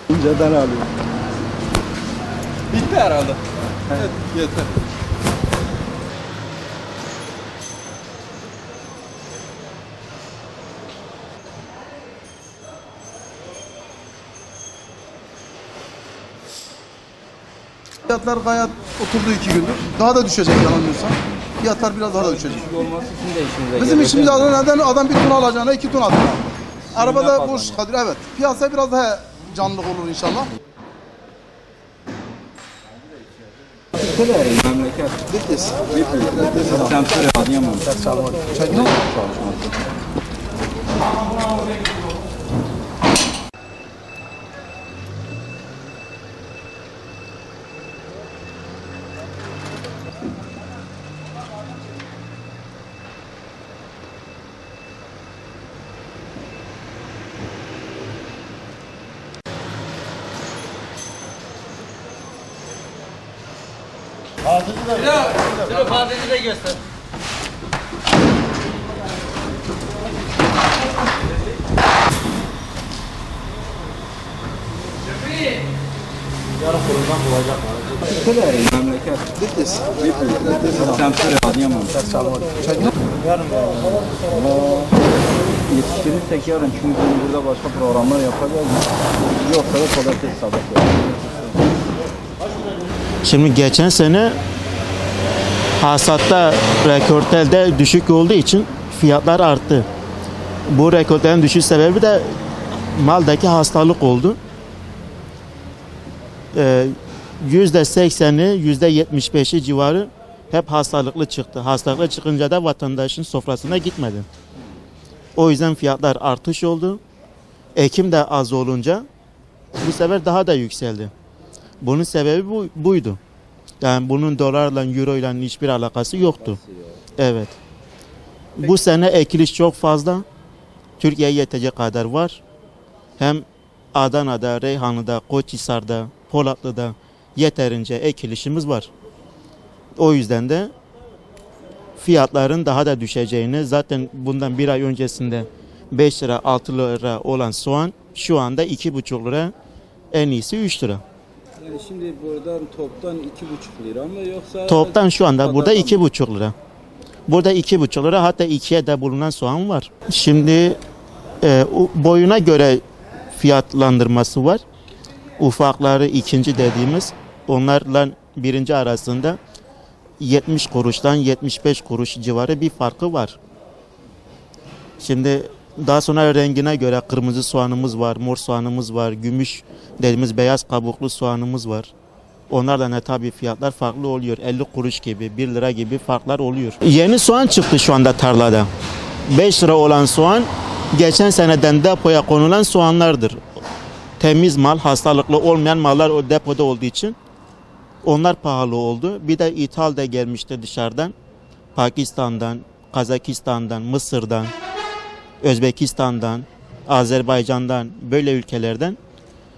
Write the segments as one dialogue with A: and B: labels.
A: İnceden alıyorum.
B: Bitti herhalde. Evet, yeter.
A: Fiyatlar gayet oturdu 2 gündür. Daha da düşecek yanılmıyorsam. Fiyatlar biraz daha da düşecek.
C: Olması sizin de işinize
A: Bizim
C: gelir,
A: işimiz
C: değil mi?
A: neden adam bir ton alacağına 2 ton alır. Arabada
C: kazanıyor.
A: boş kalıyor. Evet. Piyasa biraz daha canlı olur inşallah.
C: Bitlis memleket.
A: Bitlis.
C: Semtleri Adıyaman.
A: Çekin.
D: Fadil'i de göster.
C: Memleket.
A: Bitlis.
C: Semtleri Adıyaman.
A: Çekin.
C: Yetiştirirsek yarın çünkü burada başka programlar yapacağız. Yoksa da pazartesi sabah yapacağız.
E: Şimdi geçen sene hasatta rekortelde düşük olduğu için fiyatlar arttı. Bu rekortlerin düşüş sebebi de maldaki hastalık oldu. %80'i, %75'i civarı hep hastalıklı çıktı. Hastalıklı çıkınca da vatandaşın sofrasına gitmedi. O yüzden fiyatlar artış oldu. Ekim de az olunca bu sefer daha da yükseldi. Bunun sebebi buydu. Yani bunun dolarla, euro ile hiçbir alakası yoktu. Evet. Bu sene ekiliş çok fazla. Türkiye'ye yetecek kadar var. Hem Adana'da, Reyhanlı'da, Koçhisar'da, Polatlı'da yeterince ekilişimiz var. O yüzden de fiyatların daha da düşeceğini, zaten bundan bir ay öncesinde 5 lira 6 lira olan soğan şu anda 2,5 lira, en iyisi 3 lira.
B: Yani şimdi buradan toptan 2,5 lira mı yoksa?
E: Toptan şu anda burada
B: Pazardan mı?
E: 2,5 lira. Burada 2,5 lira, hatta 2'ye de bulunan soğan var. Şimdi boyuna göre fiyatlandırması var. Ufakları ikinci dediğimiz, onlarla birinci arasında 70 kuruştan 75 kuruş civarı bir farkı var. Şimdi daha sonra rengine göre kırmızı soğanımız var, mor soğanımız var, gümüş dediğimiz beyaz kabuklu soğanımız var. Onlarla ne tabii fiyatlar farklı oluyor. 50 kuruş gibi, 1 lira gibi farklar oluyor. Yeni soğan çıktı şu anda tarlada. 5 lira olan soğan geçen seneden depoya konulan soğanlardır. Temiz mal, hastalıklı olmayan mallar o depoda olduğu için onlar pahalı oldu. Bir de ithal de gelmişti dışarıdan. Pakistan'dan, Kazakistan'dan, Mısır'dan, Özbekistan'dan, Azerbaycan'dan, böyle ülkelerden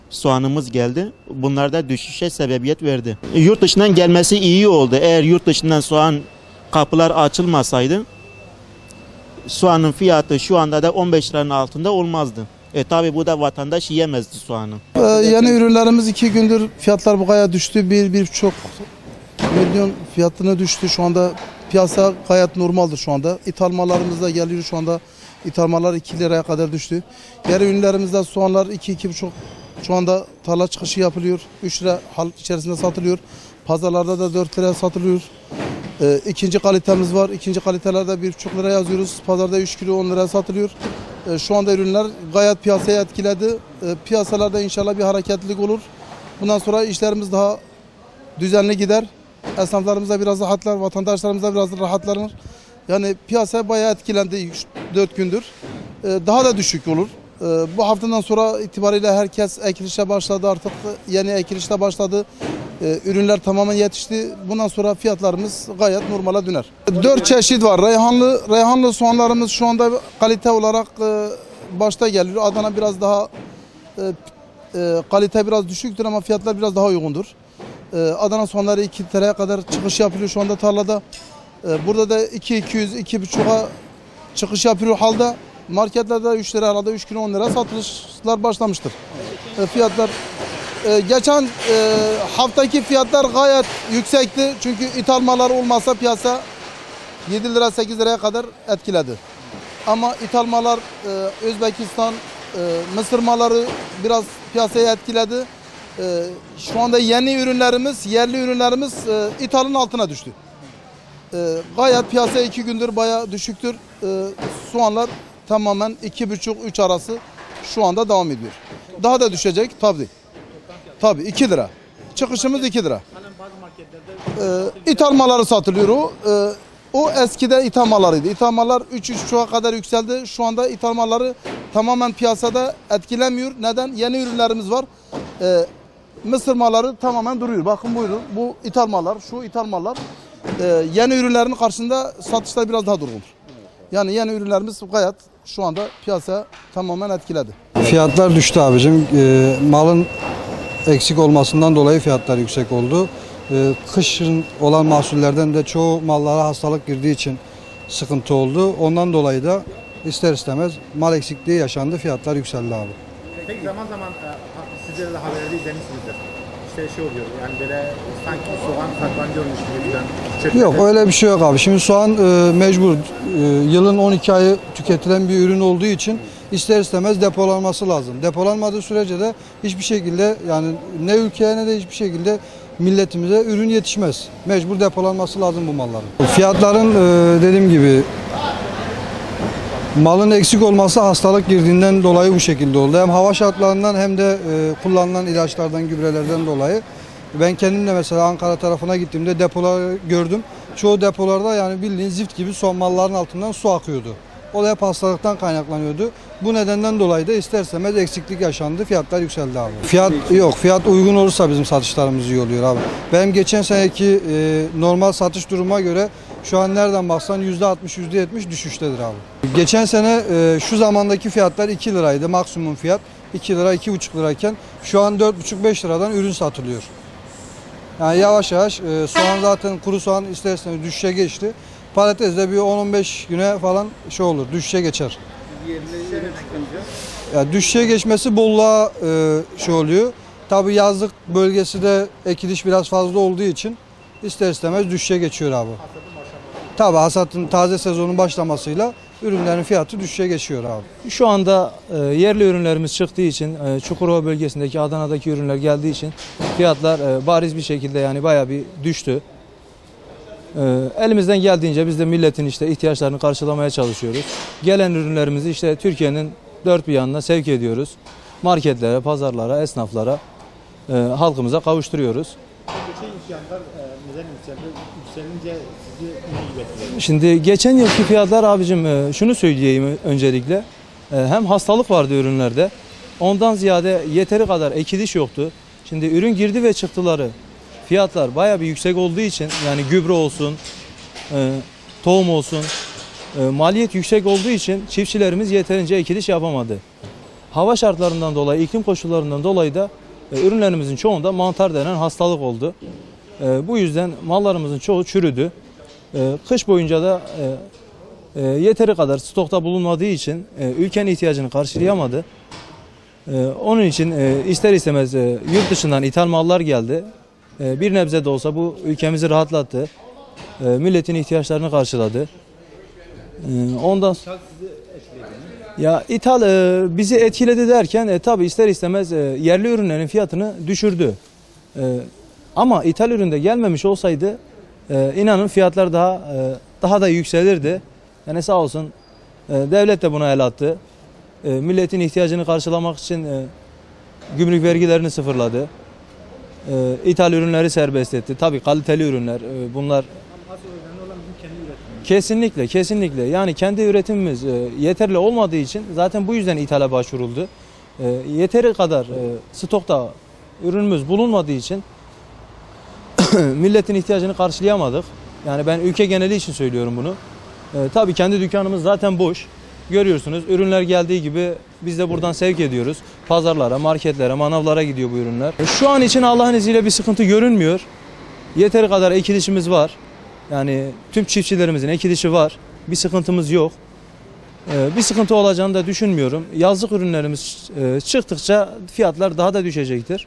E: soğanımız geldi. Bunlar da düşüşe sebebiyet verdi. Yurt dışından gelmesi iyi oldu. Eğer yurt dışından soğan kapılar açılmasaydı soğanın fiyatı şu anda da 15 liranın altında olmazdı. Tabi bu da vatandaş yiyemezdi soğanı.
A: Yeni ürünlerimiz 2 gündür fiyatlar bu kadar düştü. 1,5 milyon fiyatına düştü. Şu anda piyasa gayet normaldir şu anda. İthal mallarımız da geliyor şu anda. İthal mallar 2 liraya kadar düştü. Diğer ürünlerimizde soğanlar 2-2,5 şu anda tarla çıkışı yapılıyor. 3 lira hal içerisinde satılıyor. Pazarlarda da 4 liraya satılıyor. İkinci kalitemiz var. İkinci kalitelerde 1,5 lira yazıyoruz. Pazarda 3 kilo 10 liraya satılıyor. Şu anda ürünler gayet piyasaya etkiledi. Piyasalarda inşallah bir hareketlilik olur. Bundan sonra işlerimiz daha düzenli gider. Esnaflarımız da biraz rahatlar, vatandaşlarımız da biraz rahatlanır. Yani piyasa bayağı etkilendi 4 gündür. Daha da düşük olur. Bu haftadan sonra itibariyle herkes ekilişe başladı, artık yeni ekilişte başladı. Ürünler tamamen yetişti. Bundan sonra fiyatlarımız gayet normale döner. 4 çeşit var. Reyhanlı soğanlarımız şu anda kalite olarak başta geliyor. Adana biraz daha kalite biraz düşüktür ama fiyatlar biraz daha uygundur. Adana soğanları 2 liraya kadar çıkış yapılıyor şu anda tarlada. Burada da 2.200, 2.5'a çıkış yapıyor halde. marketlerde 3 lira herhalde 3 kilo 10 lira satışlar başlamıştır. Fiyatlar geçen haftaki fiyatlar gayet yüksekti. Çünkü ithal mallar olmasa piyasa 7 lira 8 liraya kadar etkiledi. Ama ithal mallar Özbekistan, Mısır malları biraz piyasayı etkiledi. Şu anda yeni ürünlerimiz, yerli ürünlerimiz ithalın altına düştü. Gayet piyasa 2 gündür bayağı düşüktür. Soğanlar tamamen 2,5-3 arası şu anda devam ediyor. Daha da düşecek tabii. Tabii 2 lira. Çıkışımız 2 lira. İthal malları satılıyor o. O eskide ithal mallarıydı. İthal mallar 3,5'a kadar yükseldi. Şu anda ithal malları tamamen piyasada etkilemiyor. Neden? Yeni ürünlerimiz var. Mısır malları tamamen duruyor. Bakın buyurun. Bu ithal mallar, şu ithal mallar. Yeni ürünlerin karşısında satışlar biraz daha durgundur. Yani yeni ürünlerimiz gayet şu anda piyasa tamamen etkiledi.
F: Fiyatlar düştü abicim. Malın eksik olmasından dolayı fiyatlar yüksek oldu. Kışın olan mahsullerden de çoğu mallara hastalık girdiği için sıkıntı oldu. Ondan dolayı da ister istemez mal eksikliği yaşandı. Fiyatlar yükseldi abi.
G: Peki zaman zaman sizlere de haberleri izlemişsinizdir. İşte şey oluyor yani böyle sanki soğan saklanıyormuş gibi falan.
F: Yok öyle bir şey yok abi. Şimdi soğan mecbur yılın 12 ayı tüketilen bir ürün olduğu için ister istemez depolanması lazım. Depolanmadığı sürece de hiçbir şekilde yani ne ülkeye ne de hiçbir şekilde milletimize ürün yetişmez. Mecbur depolanması lazım bu malların. Fiyatların dediğim gibi malın eksik olması hastalık girdiğinden dolayı bu şekilde oldu. Hem hava şartlarından hem de kullanılan ilaçlardan, gübrelerden dolayı. Ben kendim de mesela Ankara tarafına gittiğimde depoları gördüm. Çoğu depolarda yani bildiğin zift gibi son malların altından su akıyordu. O da hep hastalıktan kaynaklanıyordu. Bu nedenden dolayı da ister istemez eksiklik yaşandı. Fiyatlar yükseldi abi. Fiyat yok. Fiyat uygun olursa bizim satışlarımız iyi oluyor abi. Benim geçen seneki normal satış duruma göre şu an nereden baksan %60, %70 düşüştedir abi. Geçen sene şu zamandaki fiyatlar 2 liraydı maksimum fiyat. 2 lira, 2,5 lirayken şu an 4,5-5 liradan ürün satılıyor. Yani yavaş yavaş soğan zaten kuru soğan ister istemez düşüşe geçti. Patates de bir 10-15 güne falan şey olur, düşüşe geçer. Ya düşüşe geçmesi bolluğa şey oluyor. Tabii yazlık bölgesi de ekiliş biraz fazla olduğu için ister istemez düşüşe geçiyor abi. Tabii hasatın taze sezonun başlamasıyla ürünlerin fiyatı düşüşe geçiyor abi.
H: Şu anda yerli ürünlerimiz çıktığı için Çukurova bölgesindeki Adana'daki ürünler geldiği için fiyatlar bariz bir şekilde yani bayağı bir düştü. Elimizden geldiğince biz de milletin işte ihtiyaçlarını karşılamaya çalışıyoruz. Gelen ürünlerimizi işte Türkiye'nin dört bir yanına sevk ediyoruz. Marketlere, pazarlara, esnaflara, halkımıza kavuşturuyoruz.
G: Geçen fiyatlar neden yükselince sizi ne gibi etkiledi?
H: Şimdi geçen yılki fiyatlar abicim şunu söyleyeyim öncelikle. Hem hastalık vardı ürünlerde. Ondan ziyade yeteri kadar ekiliş yoktu. Şimdi ürün girdi ve çıktıları fiyatlar bayağı bir yüksek olduğu için yani gübre olsun, tohum olsun, maliyet yüksek olduğu için çiftçilerimiz yeterince ekiliş yapamadı. Hava şartlarından dolayı, iklim koşullarından dolayı da ürünlerimizin çoğunda mantar denen hastalık oldu. Bu yüzden mallarımızın çoğu çürüdü. Kış boyunca da yeteri kadar stokta bulunmadığı için ülkenin ihtiyacını karşılayamadı. Onun için ister istemez yurt dışından ithal mallar geldi. Bir nebze de olsa bu ülkemizi rahatlattı. Milletin ihtiyaçlarını karşıladı. Ondan ya ithal bizi etkiledi derken tabii ister istemez yerli ürünlerin fiyatını düşürdü. Ama ithal üründe gelmemiş olsaydı inanın fiyatlar daha da yükselirdi. Yani sağ olsun devlet de buna el attı. Milletin ihtiyacını karşılamak için gümrük vergilerini sıfırladı. İthal ürünleri serbest etti. Tabii kaliteli ürünler bunlar. Kesinlikle, kesinlikle. Yani kendi üretimimiz yeterli olmadığı için zaten bu yüzden ithale başvuruldu. Yeteri kadar stokta ürünümüz bulunmadığı için milletin ihtiyacını karşılayamadık. Yani ben ülke geneli için söylüyorum bunu. Tabii kendi dükkanımız zaten boş. Görüyorsunuz ürünler geldiği gibi biz de buradan sevk ediyoruz. Pazarlara, marketlere, manavlara gidiyor bu ürünler. Şu an için Allah'ın izniyle bir sıkıntı görünmüyor. Yeteri kadar ekilişimiz var. Yani tüm çiftçilerimizin ekilişi var. Bir sıkıntımız yok. Bir sıkıntı olacağını da düşünmüyorum. Yazlık ürünlerimiz çıktıkça fiyatlar daha da düşecektir.